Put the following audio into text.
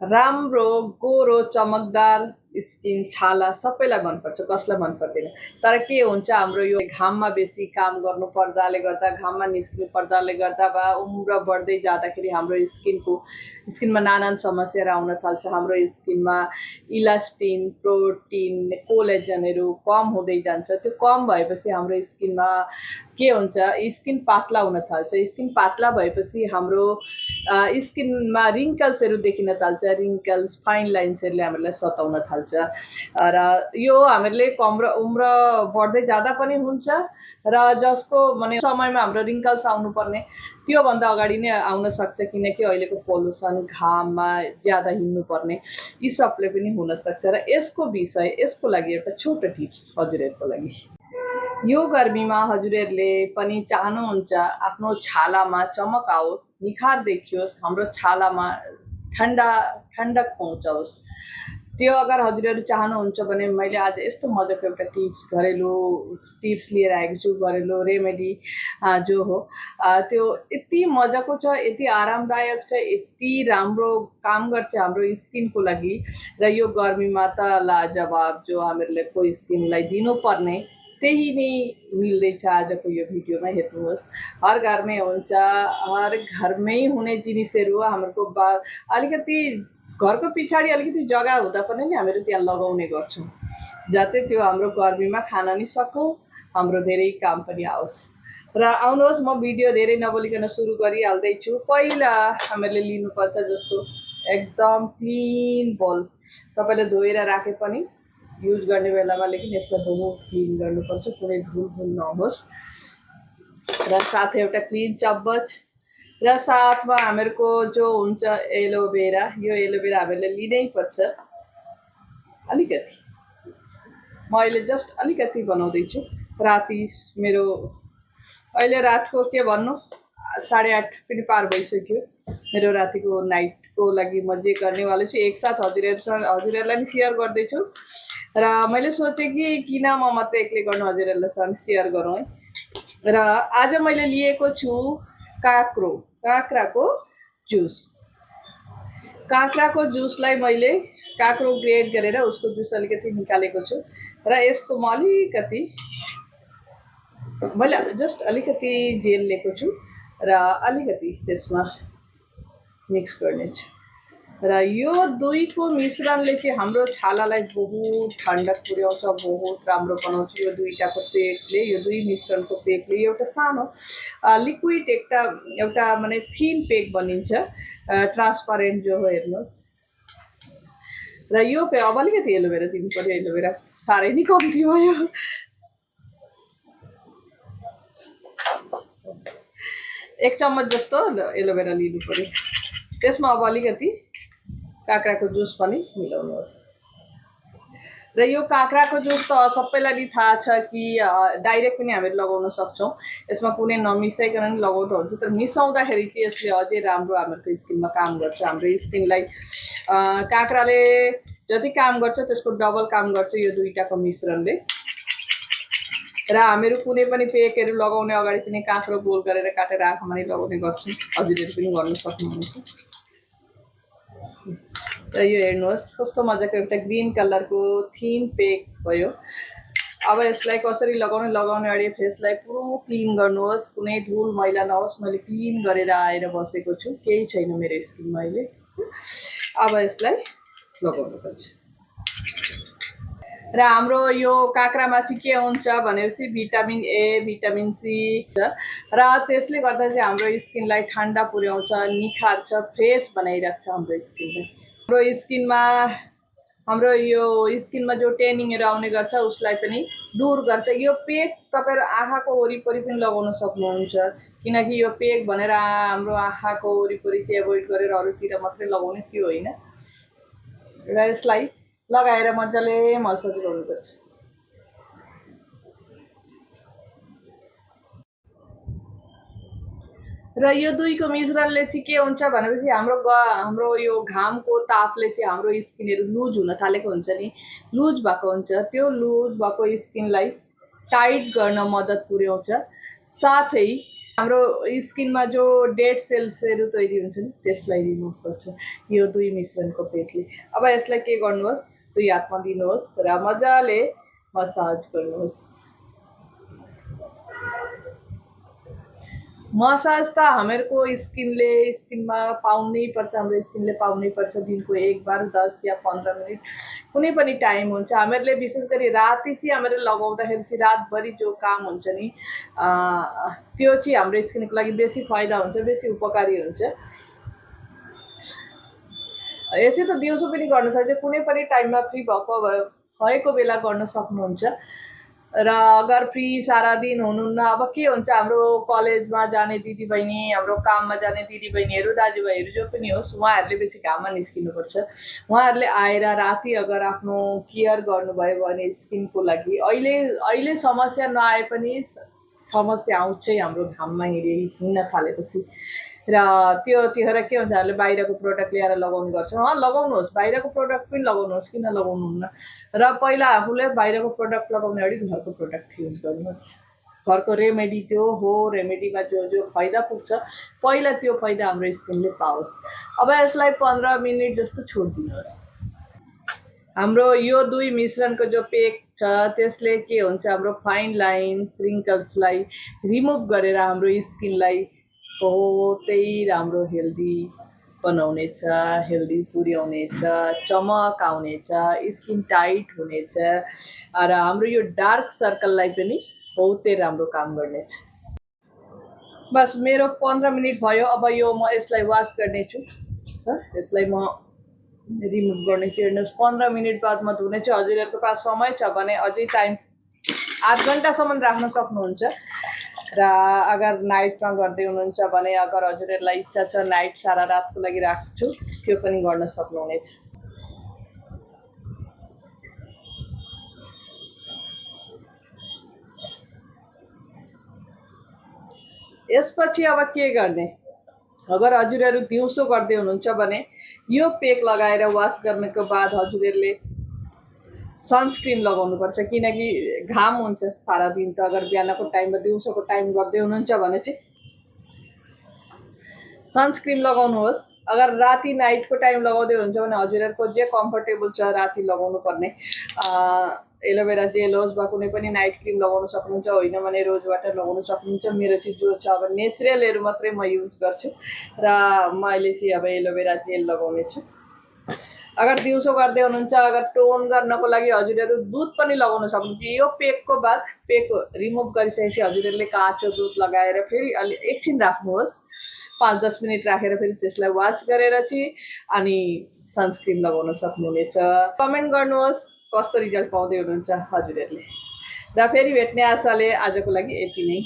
राम्रो गोरो चमकदार स्किन छाला सबैलाई मनपर्छ, कसलाई मन पर्दैन। तर के हुन्छ हाम्रो यो घाममा बेसी काम गर्नु पर्दाले गर्दा, घाममा निस्किनु पर्दाले गर्दा वा उम्र बढ्दै जाँदाखेरि हाम्रो स्किनमा नानान समस्याहरू आउन थाल्छ। हाम्रो स्किनमा इलास्टिन, प्रोटिन, कोलेजनहरू कम हुँदै जान्छ। त्यो कम भएपछि हाम्रो स्किनमा के हुन्छ, स्किन पातला हुन थाल्छ। स्किन पातला भएपछि हाम्रो स्किनमा रिङ्कल्सहरू देखिन थाल्छ। रिङ्कल्स, फाइन लाइन्सहरूले हामीलाई सताउन थाल्छ र यो हामीले उम्र बढ्दै जाँदा पनि हुन्छ र जसको माने समयमा हाम्रो रिङ्कल्स आउनुपर्ने त्योभन्दा अगाडि नै आउन सक्छ, किनकि अहिलेको पोल्युसन, घाममा ज्यादा हिँड्नुपर्ने यी सबले पनि हुनसक्छ। र यसको लागि एउटा छोटो टिप्स हजुरहरूको लागि। यो गर्मीमा हजुरहरूले पनि चाहनुहुन्छ आफ्नो छालामा चमक आओस्, निखार देखियोस्, हाम्रो छालामा ठन्डक पहुँचाओस्। त्यो अगर हजुरहरू चाहनुहुन्छ भने मैले आज यस्तो मजाको एउटा घरेलु टिप्स लिएर आएको छु। घरेलु रेमेडी जो हो त्यो यति मजाको छ, यति आरामदायक छ, यति राम्रो काम गर्छ हाम्रो स्किनको लागि। र यो गर्मीमा त लाजवाब जो हामीहरूको स्किनलाई दिनुपर्ने त्यही नै मिल्दैछ आजको यो भिडियोमा। हेर्नुहोस्, हर घरमै हुन्छ, हर घरमै हुने जिनिसहरू हाम्रो अलिकति घरको पछाडि अलिकति जग्गा हुँदा पनि नि हामीहरू त्यहाँ लगाउने गर्छौँ, जाते त्यो हाम्रो गर्मीमा खान नि सकौँ, हाम्रो धेरै काम पनि आओस्। र आउनुहोस्, म भिडियो धेरै नबोलिकन सुरु गरिहाल्दैछु। पहिला हामीहरूले लिनुपर्छ जस्तो एकदम क्लिन बोल। तपाईँले धोएर राखे पनि युज गर्ने बेलामा लेकिन यसलाई बहुत क्लिन गर्नुपर्छ, कुनै धुल नहोस्। र साथै एउटा क्लिन चम्मच र साथमा हामीहरूको जो हुन्छ एलोभेरा। यो एलोभेरा हामीहरूले लिनै पर्छ अलिकति। म अहिले जस्ट अलिकति बनाउँदैछु। राति मेरो अहिले रातको के भन्नु 8:30 पनि पार भइसक्यो। मेरो रातिको नाइटको लागि म जे गर्नेवाला छु एकसाथ हजुरहरूलाई नि सेयर गर्दैछु। र मैले सोचेँ कि किन म मात्रै एक्लै गर्नु, हजुरहरूलाई सेयर गरौँ है। र आज मैले लिएको छु काँक्राको जुस। काँक्राको जुसलाई मैले काँक्रो ग्रेड गरेर उसको जुस अलिकति निकालेको छु र यसको म मैले जस्ट अलिकति जेल लिएको छु र अलिकति त्यसमा मिक्स गर्नेछु। र यो दुईको मिश्रणले चाहिँ हाम्रो छालालाई बहुत ठन्डक पुर्याउँछ, बहुत राम्रो बनाउँछ। यो दुईटाको पेकले, यो दुई मिश्रणको पेकले एउटा सानो लिक्विड एउटा माने थिन पेक बनिन्छ, ट्रान्सपरेन्ट जो हो। हेर्नुहोस्, र यो अब अलिकति एलोभेरा दिनु पर्यो। एलोभेरा साह्रै नै कम्ती भयो। एक चम्मच जस्तो एलोभेरा लिनु पर्यो। त्यसमा अब अलिकति काँक्राको जुस पनि मिलाउनुहोस्। र यो काँक्राको जुस त सबैलाई नि थाहा छ कि डाइरेक्ट पनि हामीले लगाउन सक्छौँ, यसमा कुनै नमिसाइकन पनि लगाउँदा हुन्छ। तर मिसाउँदाखेरि चाहिँ यसले अझै राम्रो हाम्रो स्किनमा काम गर्छ। हाम्रो स्किनलाई काँक्राले जति काम गर्छ त्यसको डबल काम गर्छ यो दुईटाको मिश्रणले। र हामीहरू कुनै पनि पेकहरू लगाउने अगाडि पनि काँक्रो गोल गरेर काटेर आँखामा नै लगाउने गर्छौँ। हजुरहरू पनि गर्न सक्नुहुन्छ। र यो हेर्नुहोस् कस्तो मजाको एउटा ग्रीन कलरको थिन पेक भयो। अब यसलाई कसरी लगाउने अगाडि फेसलाई पुरो क्लिन गर्नुहोस्, कुनै धुल मैला नहोस्। मैले क्लिन गरेर आएर बसेको छु, केही छैन मेरो स्किनमा अहिले। अब यसलाई लगाउनुपर्छ। र हाम्रो यो काँक्रामा चाहिँ के हुन्छ भनेपछि भिटामिन ए, भिटामिन सी र त्यसले गर्दा चाहिँ हाम्रो स्किनलाई ठन्डा पुर्याउँछ, निखार्छ, फ्रेस बनाइराख्छ हाम्रो स्किनलाई। हाम्रो यो स्किनमा जो टेनिङहरू आउने गर्छ उसलाई पनि दूर गर्छ। यो पेक तपाईँहरू आँखाको वरिपरि पनि लगाउन सक्नुहुन्छ, किनकि यो पेक भनेर हाम्रो आँखाको वरिपरि चाहिँ एभोइड गरेर अरूतिर मात्रै लगाउने त्यो होइन। र यसलाई लगाएर मजाले मसाज गर्नुपर्छ। र यो दुईको मिश्रणले चाहिँ के हुन्छ भनेपछि हाम्रो यो घामको तापले चाहिँ हाम्रो स्किनहरू लुज हुन थालेको हुन्छ नि, लुज भएको हुन्छ। त्यो लुज भएको स्किनलाई टाइट गर्न मद्दत पुर्याउँछ। साथै हाम्रो स्किनमा जो डेड सेल्सहरू तयारी हुन्छ नि त्यसलाई रिमुभ गर्छ यो दुई मिश्रणको पेकले। अब यसलाई के गर्नुहोस्, दुई हातमा दिनुहोस् र मजाले मसाज गर्नुहोस्। मसाज त हामीहरूको स्किनमा पाउनै पर्छ, हाम्रो स्किनले पाउनै पर्छ। दिनको एक बार 10 या 15 मिनट कुनै पनि टाइम हुन्छ। हामीहरूले विशेष गरी राति चाहिँ हामीले लगाउँदाखेरि चाहिँ रातभरि जो काम हुन्छ नि त्यो चाहिँ हाम्रो स्किनको लागि बेसी फाइदा हुन्छ, बेसी उपकारी हुन्छ। यसै त दिउँसो पनि गर्न सक्छ, कुनै पनि टाइममा फ्री भएको बेला गर्न सक्नुहुन्छ। र अगर फ्री सारा दिन हुनुहुन्न, अब के हुन्छ हाम्रो कलेजमा जाने दिदीबहिनी, हाम्रो काममा जाने दिदीबहिनीहरू, दाजुभाइहरू जो पनि होस्, उहाँहरूले बेसी घाममा निस्किनुपर्छ। उहाँहरूले आएर राति अगर आफ्नो केयर गर्नुभयो भने स्किनको लागि अहिले अहिले समस्या नआए पनि समस्या आउँछै हाम्रो घाममा हिँड्न थालेपछि। र त्यतिखेर के हुन्छ, हामीले बाहिरको प्रोडक्ट ल्याएर लगाउने गर्छौँ। लगाउनुहोस्, बाहिरको प्रोडक्ट पनि लगाउनुहोस्, किन लगाउनुहुन्न। र पहिला आफूले बाहिरको प्रोडक्ट लगाउने अगाडि घरको प्रोडक्ट युज गर्नुहोस्। घरको रेमेडी जो हो, रेमेडीमा जो जो फाइदा पुग्छ पहिला त्यो फाइदा हाम्रो स्किनले पाओस्। अब यसलाई 15 मिनट जस्तो छोडिदिनुहोस्। हाम्रो यो दुई मिश्रणको जो पेक छ त्यसले के हुन्छ, हाम्रो फाइन लाइन्स, रिङ्कल्सलाई रिमुभ गरेर हाम्रो स्किनलाई बहुतै राम्रो हेल्दी बनाउनेछ, हेल्दी पुर्याउनेछ, चमक आउनेछ, स्किन टाइट हुनेछ र हाम्रो यो डार्क सर्कललाई पनि बहुतै राम्रो काम गर्नेछ। बस मेरो 15 मिनट भयो। अब यो म यसलाई वास गर्नेछु, यसलाई म रिमुभ गर्नेछु। हेर्नुहोस् 15 मिनट बाद म धुनेछु। हजुरहरूको पास समय छ भने अझै टाइम 8 घन्टासम्म राख्न सक्नुहुन्छ। र अगर नाइटमा गर्दै हुनुहुन्छ भने, अगर हजुरहरूलाई इच्छा छ नाइट सारा रातको लागि राख्छु, त्यो पनि गर्न सक्नुहुनेछ। यसपछि अब के गर्ने, अगर हजुरहरू दिउँसो गर्दै हुनुहुन्छ भने यो पेक लगाएर वास गर्नको बाद हजुरहरूले सनस्क्रिन लगाउनुपर्छ, किनकि घाम हुन्छ सारा दिन। त अगर बिहानको टाइममा दिउँसोको टाइम गर्दै हुनुहुन्छ भने चाहिँ सनस्क्रिन लगाउनुहोस्। अगर राति नाइटको टाइम लगाउँदै हुनुहुन्छ भने हजुरहरूको जे कम्फर्टेबल छ राति लगाउनु पर्ने, एलोभेरा जेल होस् वा कुनै पनि नाइट क्रिम लगाउन सक्नुहुन्छ, होइन भने रोज वाटर लगाउन सक्नुहुन्छ। मेरो चाहिँ जो छ अब नेचुरलहरू मात्रै म युज गर्छु र मैले चाहिँ अब एलोभेरा जेल लगाउने छु। अगर दिउँसो गर्दै हुनुहुन्छ, अगर टोन गर्नको लागि हजुरहरू दुध पनि लगाउन सक्नुहुन्छ। यो पेकको बाद पेक रिमुभ गरिसकेपछि हजुरहरूले काँचो दुध लगाएर फेरि अलि एकछिन राख्नुहोस्, 5-10 मिनट राखेर फेरि त्यसलाई वास गरेर चाहिँ अनि सनस्क्रिन लगाउन सक्नुहुनेछ। कमेन्ट गर्नुहोस् कस्तो रिजल्ट पाउँदै हुनुहुन्छ हजुरहरूले। र फेरि भेट्ने आशाले आजको लागि यति नै।